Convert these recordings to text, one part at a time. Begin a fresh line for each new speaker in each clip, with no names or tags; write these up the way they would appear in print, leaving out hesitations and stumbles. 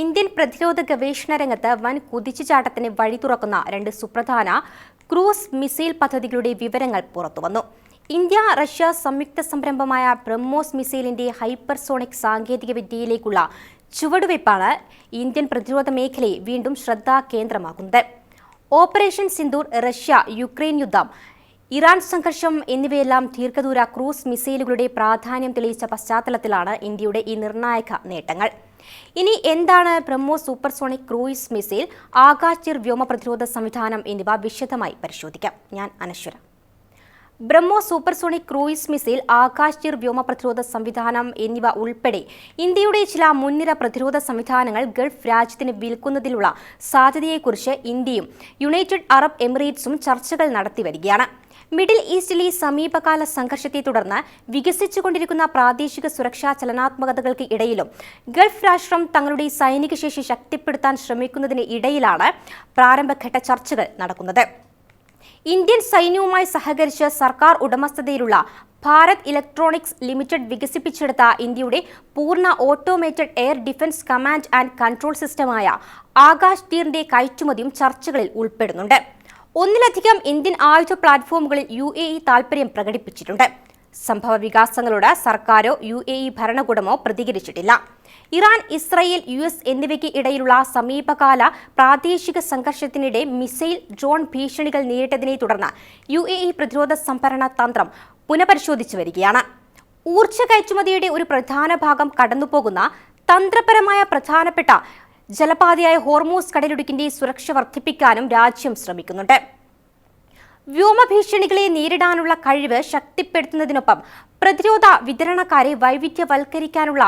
Indian പ്രതിരോധ ഗവേഷണ രംഗത്ത് വൻ കുതിച്ചുചാട്ടത്തിന് വഴി തുറക്കുന്ന രണ്ട് സുപ്രധാന ക്രൂസ് മിസൈൽ പദ്ധതികളുടെ വിവരങ്ങൾ പുറത്തുവന്നു. ഇന്ത്യ റഷ്യ സംയുക്ത സംരംഭമായ ബ്രഹ്മോസ് മിസൈലിന്റെ ഹൈപ്പർസോണിക് സാങ്കേതികവിദ്യയിലേക്കുള്ള ചുവടുവയ്പ്പാണ് ഇന്ത്യൻ പ്രതിരോധ മേഖലയെ വീണ്ടും ശ്രദ്ധാകേന്ദ്രമാക്കുന്നത്. ഓപ്പറേഷൻ സിന്ദൂർ, റഷ്യ യുക്രൈൻ യുദ്ധം, ഇറാൻ സംഘർഷം എന്നിവയെല്ലാം ദീർഘദൂര ക്രൂസ് മിസൈലുകളുടെ പ്രാധാന്യം തെളിയിച്ച പശ്ചാത്തലത്തിലാണ് ഇന്ത്യയുടെ ഈ നിർണായക നേട്ടങ്ങൾ. ഇനി എന്താണ് BrahMos supersonic cruise missile, Akash വ്യോമ പ്രതിരോധ സംവിധാനം എന്നിവ വിശദമായി പരിശോധിക്കാം. ഞാൻ Anaswara. BrahMos supersonic cruise missile, Akash വ്യോമ പ്രതിരോധ സംവിധാനം എന്നിവ ഉൾപ്പെടെ ഇന്ത്യയുടെ ചില മുൻനിര പ്രതിരോധ സംവിധാനങ്ങൾ ഗൾഫ് രാജ്യത്തിന് വിൽക്കുന്നതിനുള്ള സാധ്യതയെക്കുറിച്ച് ഇന്ത്യയും യുണൈറ്റഡ് അറബ് എമിറേറ്റ്സും ചർച്ചകൾ നടത്തിവരികയാണ്. മിഡിൽ ഈസ്റ്റിലെ സമീപകാല സംഘർഷത്തെ തുടർന്ന് വികസിച്ചുകൊണ്ടിരിക്കുന്ന പ്രാദേശിക സുരക്ഷാ ചലനാത്മകതകൾക്ക് ഇടയിലും ഗൾഫ് രാഷ്ട്രം തങ്ങളുടെ സൈനിക ശേഷി ശക്തിപ്പെടുത്താൻ ശ്രമിക്കുന്നതിന് ഇടയിലാണ് പ്രാരംഭഘട്ട ചർച്ചകൾ നടക്കുന്നത്. ഇന്ത്യൻ സൈന്യവുമായി സഹകരിച്ച് സർക്കാർ ഉടമസ്ഥതയിലുള്ള ഭാരത് ഇലക്ട്രോണിക്സ് ലിമിറ്റഡ് വികസിപ്പിച്ചെടുത്ത ഇന്ത്യയുടെ പൂർണ്ണ automated air defence command and control സിസ്റ്റമായ ആകാശ് തീറിന്റെ കയറ്റുമതിയും ചർച്ചകളിൽ ഉൾപ്പെടുന്നുണ്ട്. ഒന്നിലധികം ഇന്ത്യൻ ആയുധ പ്ലാറ്റ്ഫോമുകളിൽ UAE താൽപര്യം പ്രകടിപ്പിച്ചിട്ടുണ്ട്. സംഭവ വികാസങ്ങളോട് സർക്കാരോ UAE ഭരണകൂടമോ പ്രതികരിച്ചിട്ടില്ല. ഇറാൻ, ഇസ്രായേൽ, US എന്നിവയ്ക്ക് ഇടയിലുള്ള സമീപകാല പ്രാദേശിക സംഘർഷത്തിനിടെ മിസൈൽ, ഡ്രോൺ ഭീഷണികൾ നേരിട്ടതിനെ തുടർന്ന് UAE പ്രതിരോധ സംഭരണ തന്ത്രം പുനഃപരിശോധിച്ചു വരികയാണ്. ഊർജ്ജ കയറ്റുമതിയുടെ ഒരു പ്രധാന ഭാഗം കടന്നുപോകുന്ന തന്ത്രപരമായ പ്രധാനപ്പെട്ട ജലപാതയായ ഹോർമൂസ് കടലിടുക്കിന്റെ സുരക്ഷ വർദ്ധിപ്പിക്കാനും രാജ്യം ശ്രമിക്കുന്നുണ്ട്. വ്യോമ ഭീഷണികളെ നേരിടാനുള്ള കഴിവ് ശക്തിപ്പെടുത്തുന്നതിനൊപ്പം പ്രതിരോധ വിതരണക്കാരെ വൈവിധ്യവൽക്കരിക്കാനുള്ള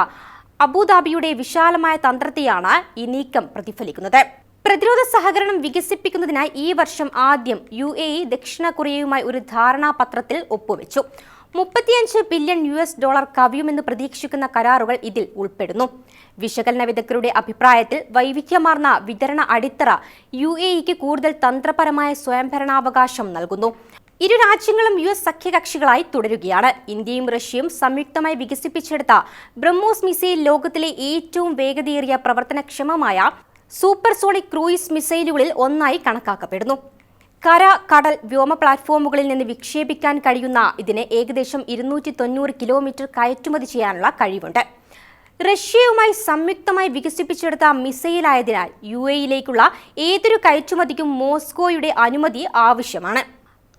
അബുദാബിയുടെ വിശാലമായ തന്ത്രത്തെയാണ് ഈ നീക്കം പ്രതിഫലിക്കുന്നത്. പ്രതിരോധ സഹകരണം വികസിപ്പിക്കുന്നതിനായി ഈ വർഷം ആദ്യം UAE ദക്ഷിണ കൊറിയയുമായി ഒരു ധാരണാപത്രത്തിൽ ഒപ്പുവെച്ചു. $35 ബില്യൺ കവിയുമെന്ന് പ്രതീക്ഷിക്കുന്ന കരാറുകൾ ഇതിൽ ഉൾപ്പെടുന്നു. വിശകലന വിദഗ്ധരുടെ അഭിപ്രായത്തിൽ വൈവിധ്യമാർന്ന വിതരണ അടിത്തറ UAEക്ക് കൂടുതൽ തന്ത്രപരമായ സ്വയംഭരണാവകാശം നൽകുന്നു. ഇരു രാജ്യങ്ങളും US സഖ്യകക്ഷികളായി തുടരുകയാണ്. ഇന്ത്യയും റഷ്യയും സംയുക്തമായി വികസിപ്പിച്ചെടുത്ത ബ്രഹ്മോസ് മിസൈൽ ലോകത്തിലെ ഏറ്റവും വേഗതയേറിയ പ്രവർത്തനക്ഷമമായ സൂപ്പർസോണിക് ക്രൂയിസ് മിസൈലുകളിൽ ഒന്നായി കണക്കാക്കപ്പെടുന്നു. കര, കടൽ, വ്യോമ പ്ലാറ്റ്ഫോമുകളിൽ നിന്ന് വിക്ഷേപിക്കാൻ കഴിയുന്ന ഇതിന് ഏകദേശം 290 കിലോമീറ്റർ കയറ്റുമതി ചെയ്യാനുള്ള കഴിവുണ്ട്. റഷ്യയുമായി സംയുക്തമായി വികസിപ്പിച്ചെടുത്ത മിസൈലായതിനാൽ UAEയിലേക്കുള്ള ഏതൊരു കയറ്റുമതിക്കും മോസ്കോയുടെ അനുമതി ആവശ്യമാണ്.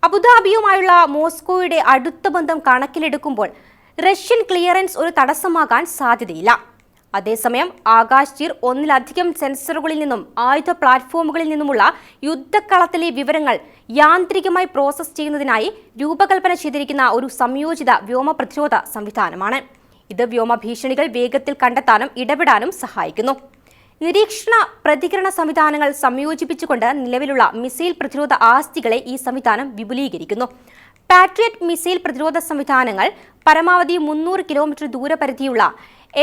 അബുദാബിയുമായുള്ള മോസ്കോയുടെ അടുത്ത ബന്ധം കണക്കിലെടുക്കുമ്പോൾ റഷ്യൻ ക്ലിയറൻസ് ഒരു തടസ്സമാകാൻ സാധ്യതയില്ല. അതേസമയം ആകാശ് തീർ ഒന്നിലധികം സെൻസറുകളിൽ നിന്നും ആയുധ പ്ലാറ്റ്ഫോമുകളിൽ നിന്നുമുള്ള യുദ്ധക്കളത്തിലെ വിവരങ്ങൾ യാന്ത്രികമായി പ്രോസസ് ചെയ്യുന്നതിനായി രൂപകൽപ്പന ചെയ്തിരിക്കുന്ന ഒരു സംയോജിത വ്യോമ പ്രതിരോധ സംവിധാനമാണ്. ഇത് വ്യോമ ഭീഷണികൾ വേഗത്തിൽ കണ്ടെത്താനും ഇടപെടാനും സഹായിക്കുന്നു. നിരീക്ഷണ പ്രതികരണ സംവിധാനങ്ങൾ സംയോജിപ്പിച്ചുകൊണ്ട് നിലവിലുള്ള മിസൈൽ പ്രതിരോധ ആസ്തികളെ ഈ സംവിധാനം വിപുലീകരിക്കുന്നു. പാട്രിയറ്റ് മിസൈൽ പ്രതിരോധ സംവിധാനങ്ങൾ പരമാവധി 300 കിലോമീറ്റർ ദൂരപരിധിയുള്ള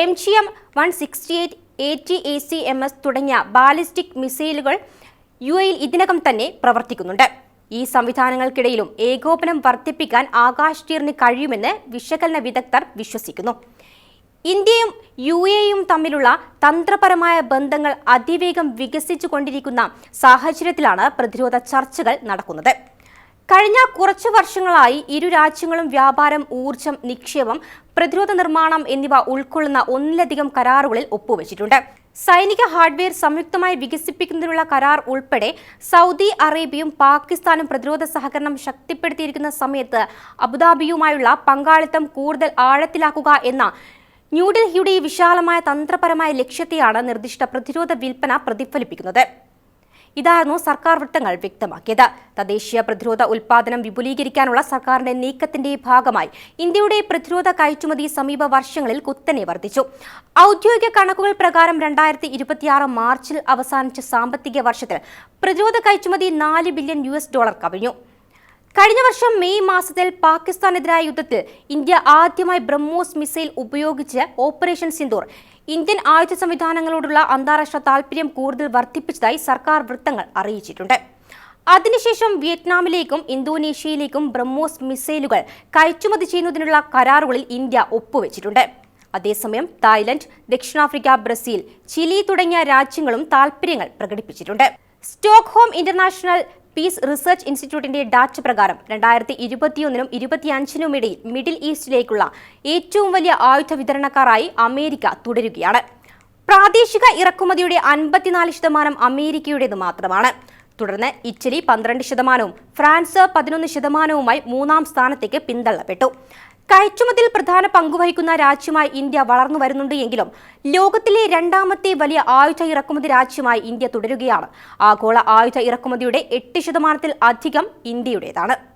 MGM-168 ATACMS തുടങ്ങിയ ബാലിസ്റ്റിക് മിസൈലുകൾ UAEയിൽ ഇതിനകം തന്നെ പ്രവർത്തിക്കുന്നുണ്ട്. ഈ സംവിധാനങ്ങൾക്കിടയിലും ഏകോപനം വർദ്ധിപ്പിക്കാൻ ആകാശ് തീറിന് കഴിയുമെന്ന് വിശകലന വിദഗ്ധർ വിശ്വസിക്കുന്നു. ഇന്ത്യയും UAEയും തമ്മിലുള്ള തന്ത്രപരമായ ബന്ധങ്ങൾ അതിവേഗം വികസിച്ചുകൊണ്ടിരിക്കുന്ന സാഹചര്യത്തിലാണ് പ്രതിരോധ ചർച്ചകൾ നടക്കുന്നത്. കഴിഞ്ഞ കുറച്ചു വർഷങ്ങളായി ഇരു രാജ്യങ്ങളും വ്യാപാരം, ഊർജ്ജം, നിക്ഷേപം, പ്രതിരോധ നിർമ്മാണം എന്നിവ ഉൾക്കൊള്ളുന്ന ഒന്നിലധികം കരാറുകളിൽ ഒപ്പുവെച്ചിട്ടുണ്ട്. സൈനിക ഹാർഡ്വെയർ സംയുക്തമായി വികസിപ്പിക്കുന്നതിനുള്ള കരാർ ഉൾപ്പെടെ സൗദി അറേബ്യയും പാകിസ്ഥാനും പ്രതിരോധ സഹകരണം ശക്തിപ്പെടുത്തിയിരിക്കുന്ന സമയത്ത് അബുദാബിയുമായുള്ള പങ്കാളിത്തം കൂടുതൽ ആഴത്തിലാക്കുക എന്ന ന്യൂഡൽഹിയുടെ വിശാലമായ തന്ത്രപരമായ ലക്ഷ്യത്തെയാണ് നിർദ്ദിഷ്ട പ്രതിരോധ വിൽപ്പന പ്രതിഫലിപ്പിക്കുന്നത്. ഇതായിരുന്നു സർക്കാർ വൃത്തങ്ങൾ വ്യക്തമാക്കിയത്. തദ്ദേശീയ പ്രതിരോധ ഉൽപാദനം വിപുലീകരിക്കാനുള്ള സർക്കാരിന്റെ നീക്കത്തിന്റെ ഭാഗമായി ഇന്ത്യയുടെ പ്രതിരോധ കയറ്റുമതി സമീപ വർഷങ്ങളിൽ കുത്തനെ വർദ്ധിച്ചു. ഔദ്യോഗിക കണക്കുകൾ പ്രകാരം 2026 മാർച്ചിൽ അവസാനിച്ച സാമ്പത്തിക വർഷത്തിൽ പ്രതിരോധ കയറ്റുമതി $4 ബില്യൺ കവിഞ്ഞു. കഴിഞ്ഞ വർഷം മെയ് മാസത്തിൽ പാകിസ്ഥാനെതിരായ യുദ്ധത്തിൽ ഇന്ത്യ ആദ്യമായി ബ്രഹ്മോസ് മിസൈൽ ഉപയോഗിച്ച് ഓപ്പറേഷൻ സിന്ദൂർ ഇന്ത്യൻ ആയുധ സംവിധാനങ്ങളോടുള്ള അന്താരാഷ്ട്ര താൽപര്യം കൂടുതൽ വർദ്ധിപ്പിച്ചതായി സർക്കാർ വൃത്തങ്ങൾ അറിയിച്ചിട്ടുണ്ട്. അതിനുശേഷം വിയറ്റ്നാമിലേക്കും ഇന്തോനേഷ്യയിലേക്കും ബ്രഹ്മോസ് മിസൈലുകൾ കയറ്റുമതി ചെയ്യുന്നതിനുള്ള കരാറുകളിൽ ഇന്ത്യ ഒപ്പുവെച്ചിട്ടുണ്ട്. അതേസമയം തായ്ലൻഡ്, ദക്ഷിണാഫ്രിക്ക, ബ്രസീൽ, ചിലി തുടങ്ങിയ രാജ്യങ്ങളും താൽപര്യങ്ങൾ പ്രകടിപ്പിച്ചിട്ടുണ്ട്. സ്റ്റോക്ക്ഹോം ഇന്റർനാഷണൽ പീസ് റിസർച്ച് ഇൻസ്റ്റിറ്റ്യൂട്ടിന്റെ ഡാറ്റ പ്രകാരം 2021-നും 2025-നും ഇടയിൽ മിഡിൽ ഈസ്റ്റിലേക്കുള്ള ഏറ്റവും വലിയ ആയുധ വിതരണക്കാരായി അമേരിക്ക തുടരുകയാണ്. പ്രാദേശിക ഇറക്കുമതിയുടെ 54% അമേരിക്കയുടേത് മാത്രമാണ്. തുടർന്ന് ഇറ്റലി 12%, ഫ്രാൻസ് 11%വുമായി മൂന്നാം സ്ഥാനത്തേക്ക് പിന്തള്ളപ്പെട്ടു. കയറ്റുമതിയിൽ പ്രധാന പങ്കുവഹിക്കുന്ന രാജ്യമായി ഇന്ത്യ വളർന്നു വരുന്നുണ്ട് എങ്കിലും ലോകത്തിലെ രണ്ടാമത്തെ വലിയ ആയുധ ഇറക്കുമതി രാജ്യമായി ഇന്ത്യ തുടരുകയാണ്. ആഗോള ആയുധ ഇറക്കുമതിയുടെ 8%-ൽ അധികം ഇന്ത്യയുടേതാണ്.